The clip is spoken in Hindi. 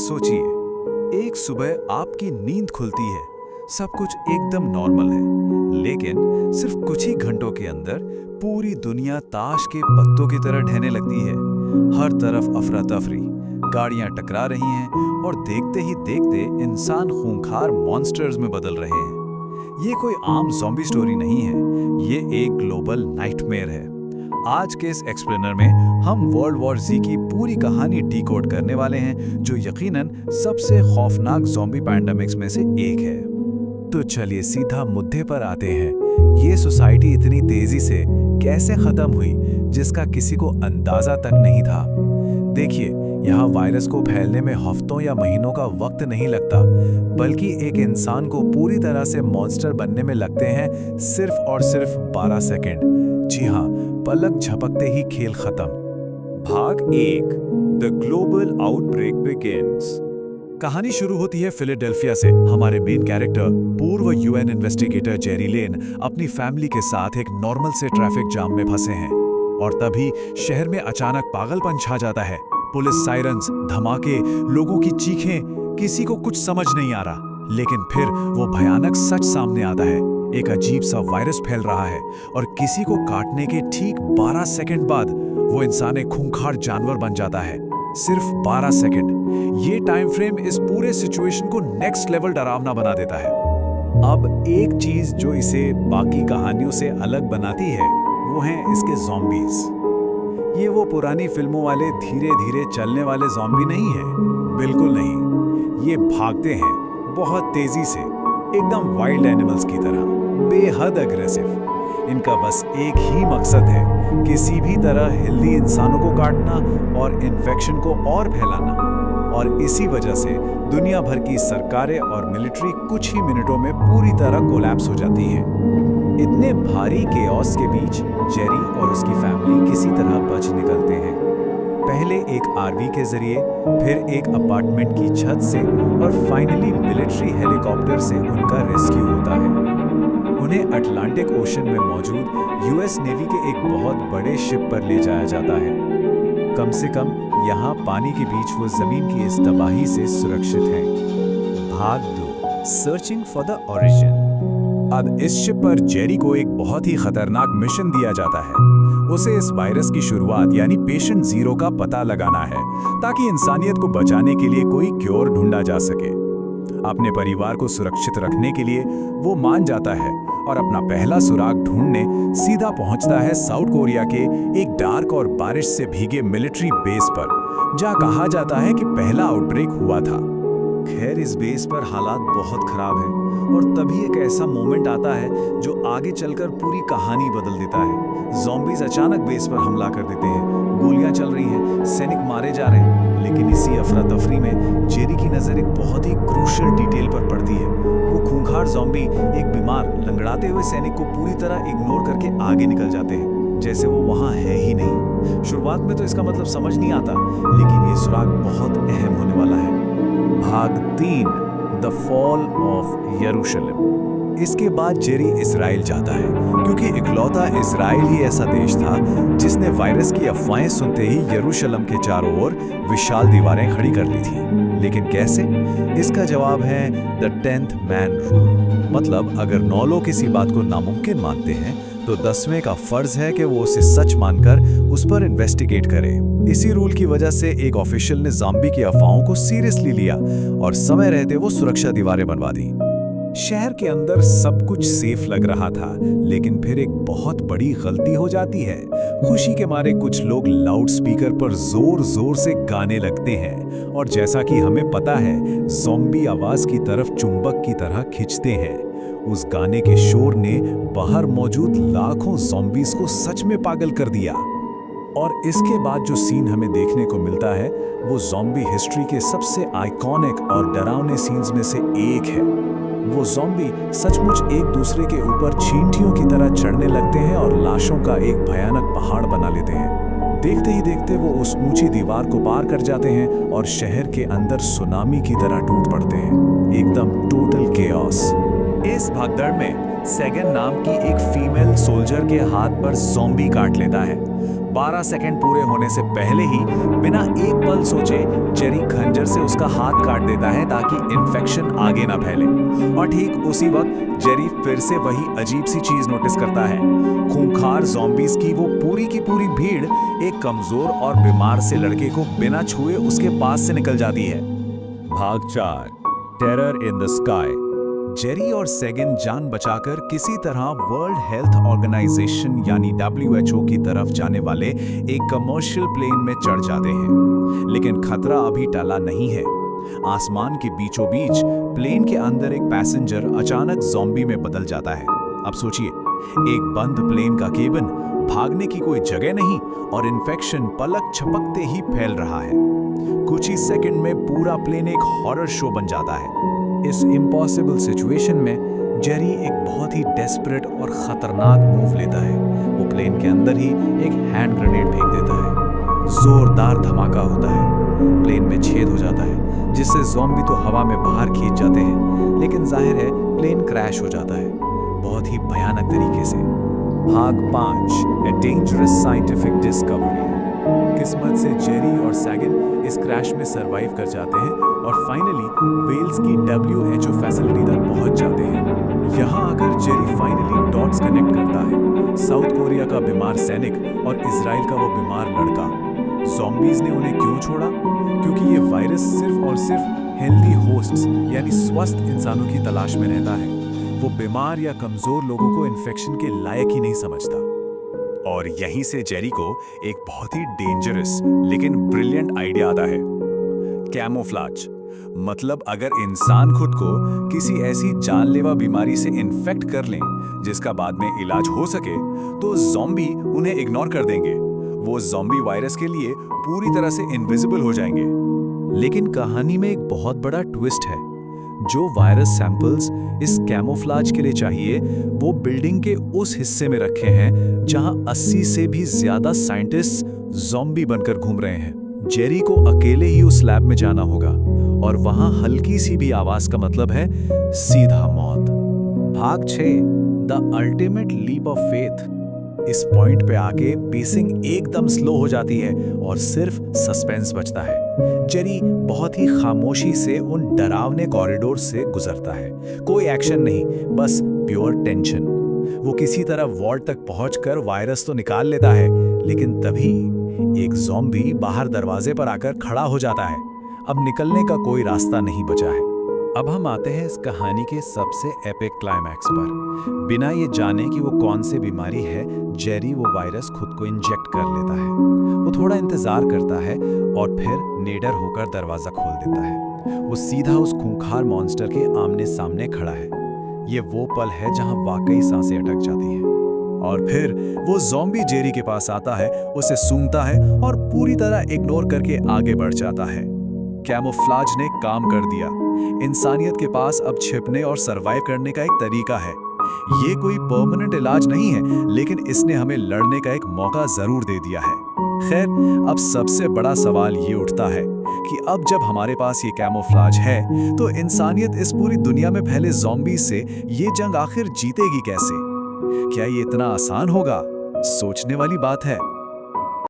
सोचिए, एक सुबह आपकी नींद खुलती है, सब कुछ एकदम नॉर्मल है, लेकिन सिर्फ कुछ ही घंटों के अंदर पूरी दुनिया ताश के पत्तों की तरह ढहने लगती है। हर तरफ अफरा तफरी, गाड़ियां टकरा रही हैं और देखते ही देखते इंसान खूंखार मॉन्स्टर्स में बदल रहे हैं। ये कोई आम ज़ॉम्बी स्टोरी नहीं है, ये एक ग्लोबल नाइटमेयर है। आज के इस एक्सप्लेनर में हम वर्ल्ड वॉर ज़ी की पूरी कहानी डिकोड करने वाले हैं, जो यकीनन सबसे खौफनाक ज़ॉम्बी पैंडेमिक्स में से एक है। तो चलिए सीधा मुद्दे पर आते हैं। ये सोसाइटी इतनी तेजी से कैसे खत्म हुई, जिसका किसी को अंदाजा तक नहीं था। देखिए, यहाँ वायरस को फैलने में हफ्तों या महीनों का वक्त नहीं लगता, बल्कि एक इंसान को पूरी तरह से मॉन्स्टर बनने में लगते हैं सिर्फ और सिर्फ 12 सेकंड। जी हाँ, पलक झपकते ही खेल खत्म। भाग 1, द ग्लोबल आउटब्रेक बिगिंस। कहानी शुरू होती है फिलाडेल्फिया से। हमारे मेन कैरेक्टर पूर्व यूएन इन्वेस्टिगेटर जेरी लेन अपनी फैमिली के साथ एक नॉर्मल से ट्रैफिक जाम में फंसे हैं, और तभी शहर में अचानक पागलपन छा जाता है। पुलिस सायरन्स, धमाके, लोगों की चीखें, किसी को कुछ समझ नहीं आ रहा। लेकिन फिर वो भयानक सच सामने आता है। एक अजीब सा वायरस फैल रहा है और किसी को काटने के ठीक 12 सेकंड बाद वो इंसान एक खूंखार जानवर बन जाता है। सिर्फ 12 सेकंड। ये टाइम फ्रेम इस पूरे सिचुएशन को नेक्स्ट लेवल डरावना बना देता है। अब एक चीज जो इसे बाकी कहानियों से अलग बनाती है, वो हैं इसके ज़ॉम्बीज़। ये वो पुरानी फिल्मों वाले धीरे धीरे चलने वाले ज़ॉम्बी नहीं है, बिल्कुल नहीं। ये भागते हैं बहुत तेजी से, एकदम वाइल्ड एनिमल्स की तरह, बेहद अग्रेसिव। इनका बस एक ही मकसद है, किसी भी तरह हेल्दी इंसानों को काटना और इन्फेक्शन को और फैलाना। और इसी वजह से दुनिया भर की सरकारें और मिलिट्री कुछ ही मिनटों में पूरी तरह कोलैप्स हो जाती है। इतने भारी केओस के बीच जेरी और उसकी फैमिली किसी तरह बच निकलते हैं। पहले एक आरवी के जरिए, फिर एक अपार्टमेंट की छत से, और फाइनली मिलिट्री हेलीकॉप्टर से उनका रेस्क्यू होता है। उन्हें अटलांटिक ओशन में मौजूद यूएस नेवी के एक बहुत बड़े शिप पर ले जाया जाता है। कम से कम यहाँ पानी के बीच वो जमीन की इस तबाही से सुरक्षित हैं। भाग 2, सर्चिंग फॉर द ओरिजिन। अब इस शिप पर जेरी को एक बहुत ही खतरनाक मिशन दिया जाता है। उसे इस वायरस की शुरुआत यानी पेशेंट 0 का पता लगाना है, ताकि इंसानियत को बचाने के लिए कोई क्योर ढूंढा जा सके। अपने परिवार को सुरक्षित रखने के लिए वो मान जाता है और अपना पहला सुराग ढूंढने सीधा पहुंचता है साउथ कोरिया के एक डार्क और बारिश से भीगे मिलिट्री बेस पर, जहां कहा जाता है कि पहला आउटब्रेक हुआ था। खैर, इस बेस पर हालात बहुत खराब हैं, और तभी एक ऐसा मोमेंट आता है जो आगे चलकर पूरी कहानी बदल देता है। ज़ॉम्बीज़ अचानक बेस पर हमला कर देते हैं, गोलियां चल रही हैं, सैनिक मारे जा रहे हैं। लेकिन इसी अफरा तफरी में जेरी की नज़र एक बहुत ही क्रूशियल डिटेल पर पड़ती है। वो खूंखार ज़ॉम्बी एक बीमार, लंगड़ाते हुए सैनिक को पूरी तरह इग्नोर करके आगे निकल जाते हैं, जैसे वो वहाँ है ही नहीं। शुरुआत में तो इसका मतलब समझ नहीं आता, लेकिन ये सुराग बहुत अहम होने वाला है। भाग 3, द फॉल ऑफ यरूशलेम। इसके बाद जेरी इजराइल जाता है, क्योंकि इकलौता इजराइल ही ऐसा देश था जिसने वायरस की अफवाहें सुनते ही यरूशलेम के चारों ओर विशाल दीवारें खड़ी कर ली थी। लेकिन कैसे? इसका जवाब है द 10th मैन रूल। मतलब अगर 9 लोग किसी बात को नामुमकिन मानते हैं, तो 10वें का फर्ज है कि वो उसे सच मानकर उस पर इन्वेस्टिगेट करे। इसी रूल की वजह से एक ऑफिशियल ने ज़ॉम्बी की अफवाहों को सीरियसली लिया और समय रहते वो सुरक्षा दीवारें बनवा दी। शहर के अंदर सब कुछ सेफ लग रहा था, लेकिन फिर एक बहुत बड़ी गलती हो जाती है। खुशी के मारे कुछ लोग लाउड स्पीकर पर जोर जोर से गाने लगते हैं, और जैसा कि हमें पता है, ज़ॉम्बी आवाज की तरफ चुंबक की तरह खींचते हैं। उस गाने के शोर ने बाहर मौजूद लाखों ज़ॉम्बीज को सच में पागल कर दिया। और इसके बाद जो सीन हमें देखने को मिलता है, वो ज़ॉम्बी हिस्ट्री के सबसे आइकॉनिक और डरावने सीन्स में से एक है। वो ज़ॉम्बी सचमुच एक दूसरे के ऊपर चींटियों की तरह चढ़ने लगते हैं और लाशों का एक भयानक पहाड़ बना लेते हैं। देखते ही देखते वो उस ऊंची दीवार को पार कर जाते हैं और शहर के अंदर सुनामी की तरह टूट पड़ते हैं। एकदम टोटल केओस। इस भागदौड़ में सेगन नाम की एक फीमेल सोल्जर के हाथ पर ज़ॉम्बी काट लेता है। 12 सेकंड पूरे होने से पहले ही बिना एक पल सोचे जेरी खंजर से उसका हाथ काट देता है ताकि इन्फेक्शन आगे ना फैले। और ठीक उसी वक्त जेरी फिर से वही अजीब सी चीज नोटिस करता है। खूंखार ज़ॉम्बीज की वो पूरी भीड़ एक कमजोर और बीमार से लड़के को बिना छुए उसके पास से निकल जाती है। भाग 4 terror in the sky. Jerry और सेगन जान बचाकर किसी तरह वर्ल्ड हेल्थ ऑर्गेनाइजेशन यानी WHO की तरफ जाने वाले एक कमर्शियल प्लेन में चढ़ जाते हैं। लेकिन खतरा अभी टला नहीं है। आसमान के बीचों बीच प्लेन के अंदर एक पैसेंजर अचानक ज़ॉम्बी में बदल जाता है। अब सोचिए, एक बंद प्लेन का केबिन, भागने की कोई जगह नहीं और इन्फेक्शन पलक झपकते ही फैल रहा है। कुछ ही सेकंड में पूरा प्लेन एक हॉरर शो बन जाता है। इस इम्पॉसिबल सिचुएशन में जेरी एक बहुत ही डेस्परेट और खतरनाक मूव लेता है। वो प्लेन के अंदर ही एक हैंड ग्रेनेड फेंक देता है। जोरदार धमाका होता है, प्लेन में छेद हो जाता है जिससे ज़ॉम्बी तो हवा में बाहर खींच जाते हैं, लेकिन जाहिर है प्लेन क्रैश हो जाता है बहुत ही भयानक तरीके से। भाग 5 ए डेंजरस साइंटिफिक डिस्कवरी। किस्मत से जेरी और सैगन इस क्रैश में सरवाइव कर जाते हैं और फाइनली वेल्स की WHO फैसिलिटी तक पहुंच जाते हैं। यहाँ आकर जेरी फाइनली डॉट्स कनेक्ट करता है। साउथ कोरिया का बीमार सैनिक और इजराइल का वो बीमार लड़का। ज़ॉम्बीज ने उन्हें क्यों छोड़ा? क्योंकि ये वायरस सिर्फ और सिर्फ हेल्दी होस्ट्स यानी स्वस्थ इंसानों की तलाश में रहता है। वो बीमार या कमजोर लोगों को इन्फेक्शन के लायक ही नहीं समझता। और यहीं से जेरी को एक बहुत ही डेंजरस लेकिन ब्रिलियंट आइडिया आता है, कैमोफ्लाज। मतलब अगर इंसान खुद को किसी ऐसी जानलेवा बीमारी से इन्फेक्ट कर लें जिसका बाद में इलाज हो सके, तो ज़ॉम्बी उन्हें इग्नोर कर देंगे। वो ज़ॉम्बी वायरस के लिए पूरी तरह से इनविजिबल हो जाएंगे। लेकिन कहानी में एक बहुत बड़ा ट्विस्ट है। जो वायरस सैंपल्स इस कैमोफ्लाज के लिए चाहिए, वो बिल्डिंग के उस हिस्से में रखे हैं जहां 80 से भी ज्यादा साइंटिस्ट ज़ॉम्बी बनकर घूम रहे हैं। जेरी को अकेले ही उस लैब में जाना होगा और वहां हल्की सी भी आवाज का मतलब है सीधा मौत। भाग 6 the ultimate leap of faith. इस पॉइंट पे आके पेसिंग एकदम स्लो हो जाती है और सिर्फ सस्पेंस बचता है। जेरी बहुत ही खामोशी से उन डरावने कॉरिडोर से गुजरता है। कोई एक्शन नहीं, बस प्योर टेंशन। वो किसी तरह वॉर्ड तक पहुंचकर वायरस तो निकाल लेता है, लेकिन तभी एक ज़ॉम्बी बाहर दरवाजे पर आकर खड़ा हो जाता है। अब निकलने का कोई रास्ता नहीं बचा है। अब हम आते हैं इस कहानी के सबसे एपिक क्लाइमैक्स पर। बिना ये जाने कि वो कौन सी बीमारी है, जेरी वो वायरस खुद को इंजेक्ट कर लेता है। वो थोड़ा इंतजार करता है और फिर निडर होकर दरवाजा खोल देता है। वो सीधा उस खूंखार मॉन्स्टर के आमने सामने खड़ा है। ये वो पल है जहां वाकई सांसें अटक जाती हैं। और फिर वो ज़ॉम्बी जेरी के पास आता है, उसे सूंघता है और पूरी तरह इग्नोर करके आगे बढ़ जाता है। कैमोफ्लाज ने काम कर दिया। इंसानियत के पास अब छिपने और सरवाइव करने का एक तरीका है। ये कोई परमानेंट इलाज नहीं है, लेकिन इसने हमें लड़ने का एक मौका जरूर दे दिया है। खैर, अब सबसे बड़ा सवाल ये उठता है कि अब जब हमारे पास ये कैमोफ्लाज है, तो इंसानियत इस पूरी दुनिया में फैले ज़ॉम्बी से ये जंग आखिर जीतेगी कैसे? क्या ये इतना आसान होगा? सोचने वाली बात है।